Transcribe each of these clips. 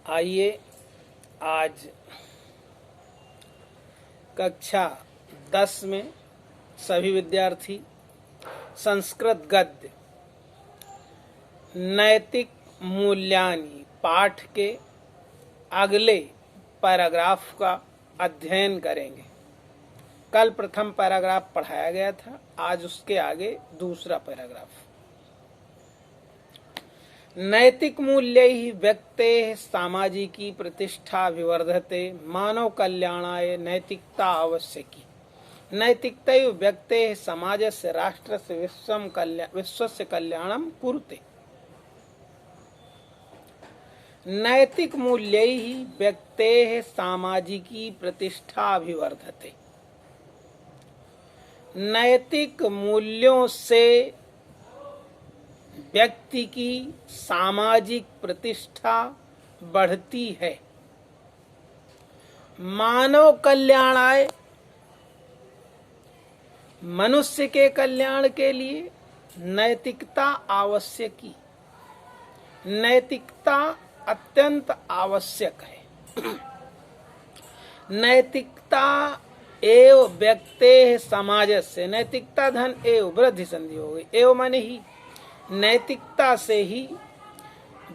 आइए आज कक्षा 10 में सभी विद्यार्थी संस्कृत गद्य नैतिक मूल्यानि पाठ के अगले पैराग्राफ का अध्ययन करेंगे। कल प्रथम पैराग्राफ पढ़ाया गया था, आज उसके आगे दूसरा पैराग्राफ। नैतिक मूल्यैः व्यक्तेः सामाजिकी प्रतिष्ठा विवर्धते, मानव कल्याणाय नैतिकता आवश्यकी। नैतिकतैव व्यक्तेः समाजस्य राष्ट्रस्य विश्वस्य कल्याणं कुरुते। नैतिक मूल्यैः व्यक्तेः सामाजिकी प्रतिष्ठा विवर्धते। नैतिक मूल्यों से व्यक्ति की सामाजिक प्रतिष्ठा बढ़ती है। मानव कल्याणाय, मनुष्य के कल्याण के लिए नैतिकता आवश्यकी। नैतिकता अत्यंत आवश्यक है। नैतिकता एव व्यक्तेः समाजस्य, नैतिकता धन एव वृद्धि संधि हो गई। एव माने ही, नैतिकता से ही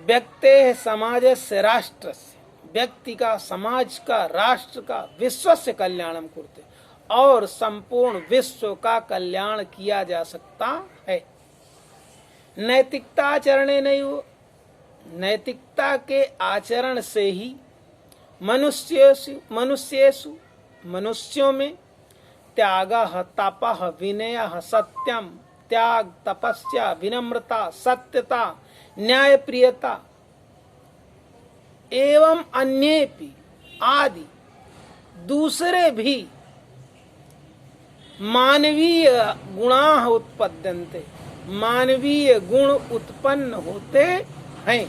व्यक्तेः समाजस्य राष्ट्रस्य, व्यक्ति का, समाज का, राष्ट्र का, विश्वस्य कल्याणम कुरुते, और संपूर्ण विश्व का कल्याण किया जा सकता है। नैतिकता आचरणे नैव, नैतिकता के आचरण से ही मनुष्यों में त्यागः, तपः, विनयः, सत्यम, त्याग, तपस्या, विनम्रता, सत्यता, न्यायप्रियता एवं अन्येपि आदि दूसरे भी मानवीय गुणाः उत्पद्यन्ते, मानवीय गुण उत्पन्न होते हैं।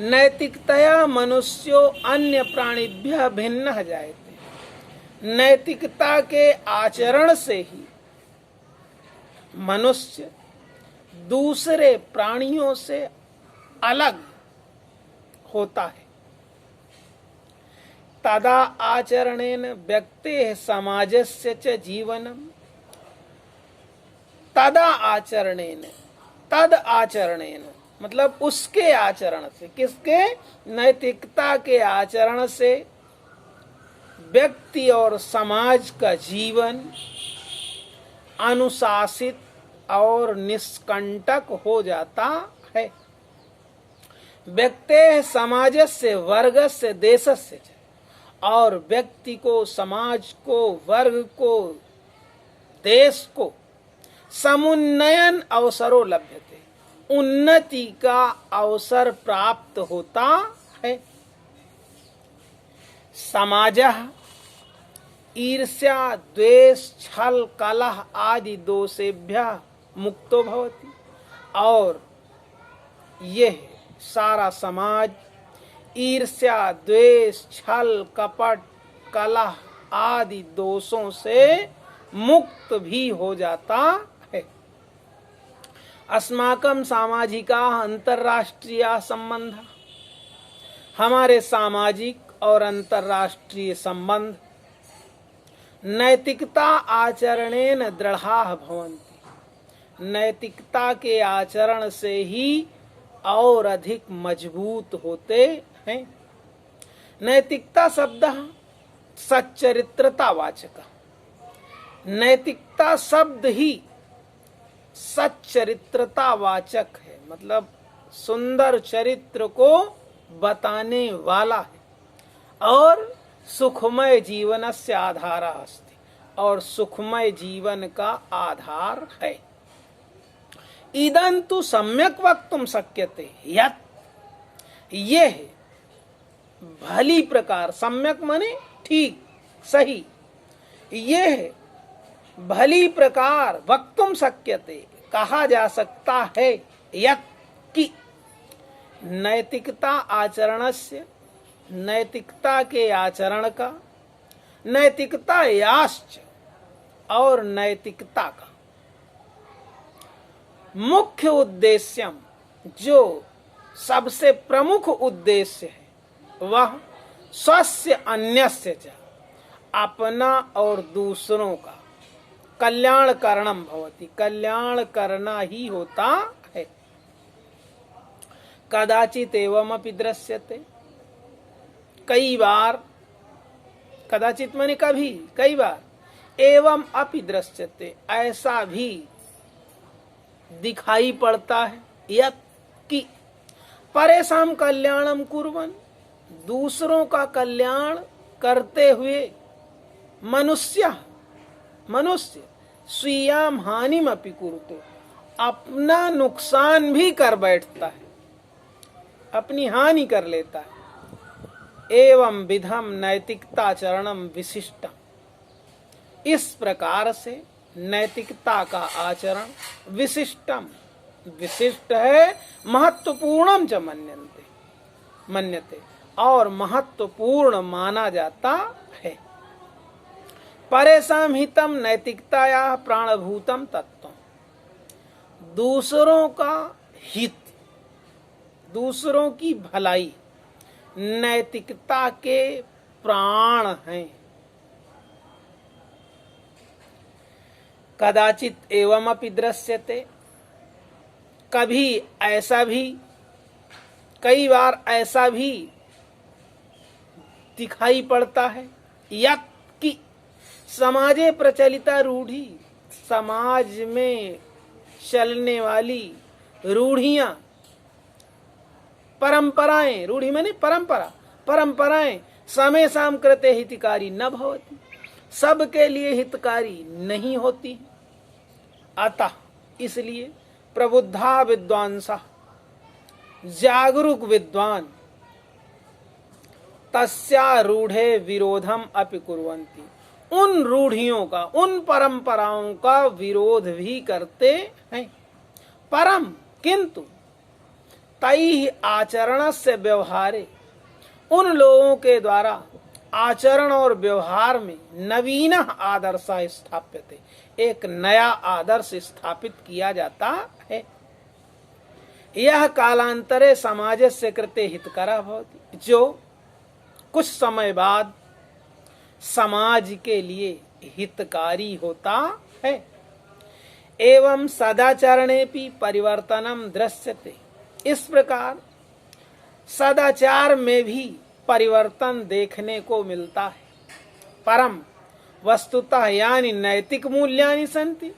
नैतिकतया मनुष्यो अन्य प्राणिभ्यः भिन्नः जायते। नैतिकता के आचरण से ही मनुष्य दूसरे प्राणियों से अलग होता है। तदा आचरणेन व्यक्तेः समाजस्य च जीवनम, तदा आचरणेन, तद आचरणेन मतलब उसके आचरण से, किसके? नैतिकता के आचरण से व्यक्ति और समाज का जीवन अनुशासित और निष्कंटक हो जाता है। व्यक्तेः समाजस्य वर्गस्य देशस्य, और व्यक्ति को, समाज को, वर्ग को, देश को समुन्नयन अवसरो लभ्यते, उन्नति का अवसर प्राप्त होता है। समाजः ईर्ष्या, द्वेष, छल, कलह आदि दोषेभ्यः मुक्तो भवति, और यह सारा समाज ईर्ष्या, द्वेष, छल, कपट, कलह आदि दोषों से मुक्त भी हो जाता है। अस्माकं सामाजिका अंतर्राष्ट्रीय संबंध, हमारे सामाजिक और अंतर्राष्ट्रीय संबंध नैतिकता आचरणेन दृढ़ाः भवन्ति, नैतिकता के आचरण से ही और अधिक मजबूत होते हैं। नैतिकता शब्द सच्चरित्रता वाचक, नैतिकता शब्द ही सच्चरित्रता वाचक है, मतलब सुंदर चरित्र को बताने वाला है, और सुखमय जीवनस्य आधारः अस्ति, और सुखमय जीवन का आधार है। इदं तु सम्यक् वक्तुं शक्यते यत्, यह भली प्रकार, सम्यक माने ठीक, सही, यह भली प्रकार वक्तुं शक्यते कहा जा सकता है यत् कि नैतिकता आचरणस्य, नैतिकता के आचरण का, नैतिकता याश्च, और नैतिकता का मुख्य उद्देश्यम, जो सबसे प्रमुख उद्देश्य है वह स्वस्य अन्यस्य च, अपना और दूसरों का कल्याण करणम भवति, कल्याण करना ही होता है। कदाचित एवमपि दृश्यते, कई बार, कदाचित माने कभी, कई बार, एवं अपि दृश्यते, ऐसा भी दिखाई पड़ता है, यत् कि परेशान कल्याणम कुर्वन्, दूसरों का कल्याण करते हुए मनुष्य स्वीयाम हानिम अपि कुरुते, अपना नुकसान भी कर बैठता है, अपनी हानि कर लेता है। एवं विधम नैतिकताचरणम विशिष्टम, इस प्रकार से नैतिकता का आचरण विशिष्टम, विशिष्ट है, महत्वपूर्णम च मन्यते, और महत्वपूर्ण माना जाता है। परेशान हितम नैतिकताया प्राणभूतम तत्व, दूसरों का हित, दूसरों की भलाई नैतिकता के प्राण हैं। कदाचित एवमपि दृश्यते, कभी ऐसा भी, कई बार ऐसा भी दिखाई पड़ता है, यत् कि समाजे प्रचलिता रूढ़ी, समाज में चलने वाली रूढ़ियां, परंपराएं, रूढ़ी माने परंपरा, परंपराएं समय साम कृते हितकारी न भवति, सबके लिए हितकारी नहीं होती। अतः इसलिए प्रबुद्धा विद्वांसा, जागरूक विद्वान, तस्या रूढ़े विरोधम अपि कुर्वन्ति, उन रूढ़ियों का, उन परंपराओं का विरोध भी करते हैं। परम किंतु तैः आचरणस्य व्यवहारे, उन लोगों के द्वारा आचरण और व्यवहार में नवीन आदर्श स्थाप्यते, एक नया आदर्श स्थापित किया जाता है। यह कालांतरे समाजस्य कृते हितकरः भवति, जो कुछ समय बाद समाज के लिए हितकारी होता है। एवं सदाचरणेपि परिवर्तनम दृश्यते, इस प्रकार सदाचार में भी परिवर्तन देखने को मिलता है। परम वस्तुतः यानी नैतिक मूल्यानि सन्ति,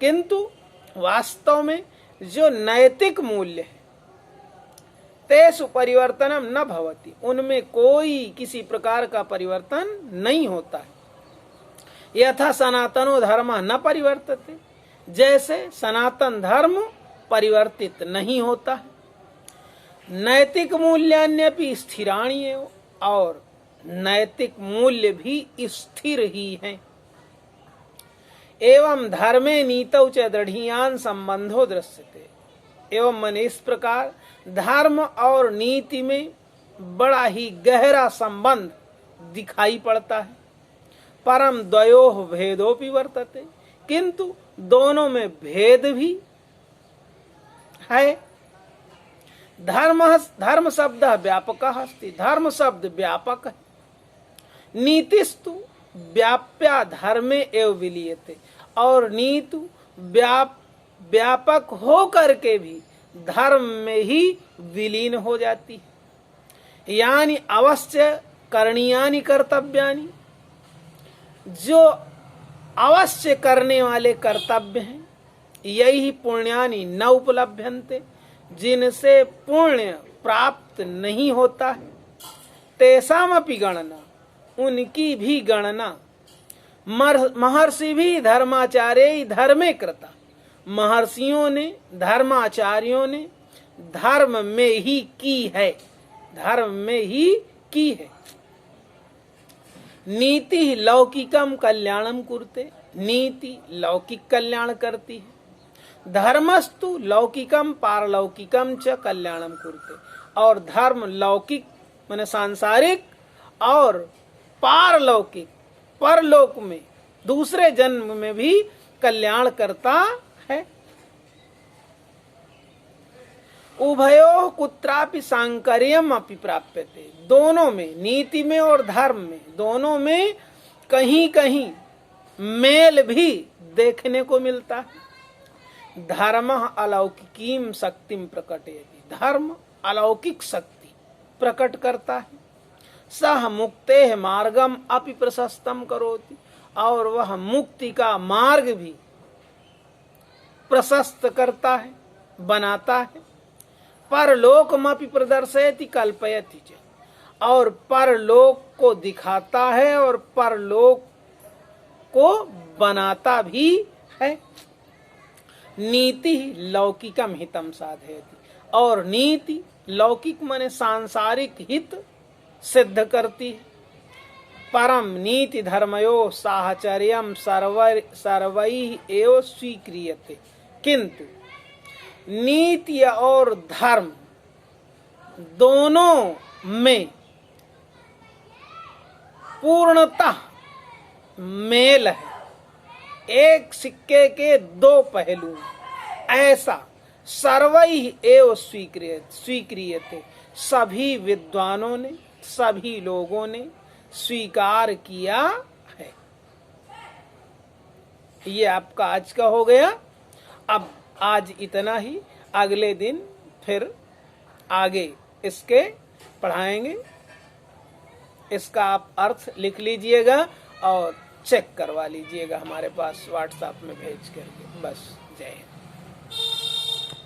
किंतु वास्तव में जो नैतिक मूल्य है, तेषु परिवर्तनम न भवति, उनमें कोई किसी प्रकार का परिवर्तन नहीं होता है। यथा सनातनो धर्म न परिवर्तते, जैसे सनातन धर्म परिवर्तित नहीं होता है। नैतिक मूल्यान्यपि स्थिराणि एव, और नैतिक मूल्य भी स्थिर ही हैं। एवं धर्मे नीतौ च दृढ़ियान संबंधो दृश्यते, एवं मन इस प्रकार धर्म और नीति में बड़ा ही गहरा संबंध दिखाई पड़ता है। परम द्वयोः भेदोपि वर्तते, किंतु दोनों में भेद भी है। धर्म शब्द व्यापक अस्ति, धर्म शब्द व्यापक है। नीतिस्तु व्याप्या धर्मे एव विलीयते, और नीति व्यापक हो करके भी धर्म में ही विलीन हो जाती है। यानी अवश्य करणीयानि कर्तव्यानि, जो अवश्य करने वाले कर्तव्य हैं, यही पुण्यानि न उपलभ्यन्ते, जिनसे पुण्य प्राप्त नहीं होता है। तेषामपि गणना, उनकी भी गणना महर्षि भी धर्माचार्य धर्मे कृता, महर्षियों ने, धर्माचार्यों ने धर्म में ही की है, धर्म में ही की है। नीति लौकिकम कल्याणम कुरुते, नीति लौकिक कल्याण करती है। धर्मस्तु लौकिकम पारलौकिकम च कल्याणम कुरुते, और धर्म लौकिक माने सांसारिक और पारलौकिक परलोक में, दूसरे जन्म में भी कल्याण करता है। उभयोः कुत्रापि सांकर्यम अपि प्राप्यते, दोनों में, नीति में और धर्म में, दोनों में कहीं कहीं मेल भी देखने को मिलता है। धर्म अलौकिकीम शक्तिम प्रकटयति, धर्म अलौकिक शक्ति प्रकट करता है। सह मुक्तेः मार्गम अपि प्रशस्तम करोति, और वह मुक्ति का मार्ग भी प्रशस्त करता है, बनाता है। परलोकमपि प्रदर्शयति कल्पयति च, और परलोक को दिखाता है और परलोक को बनाता भी है। नीति लौकिकम हितम साधयति, और नीति लौकिक माने सांसारिक हित सिद्ध करती है। परम नीति धर्मयो साहचर्यम सर्वैः एव स्वीक्रियते, किंतु नीति और धर्म दोनों में पूर्णतः मेल है, एक सिक्के के दो पहलू, ऐसा सर्वैः एव स्वीक्रियते, सभी विद्वानों ने, सभी लोगों ने स्वीकार किया है। ये आपका आज का हो गया। अब आज इतना ही, अगले दिन फिर आगे इसके पढ़ाएंगे। इसका आप अर्थ लिख लीजिएगा और चेक करवा लीजिएगा हमारे पास व्हाट्सएप में भेज करके। बस, जय हिंद।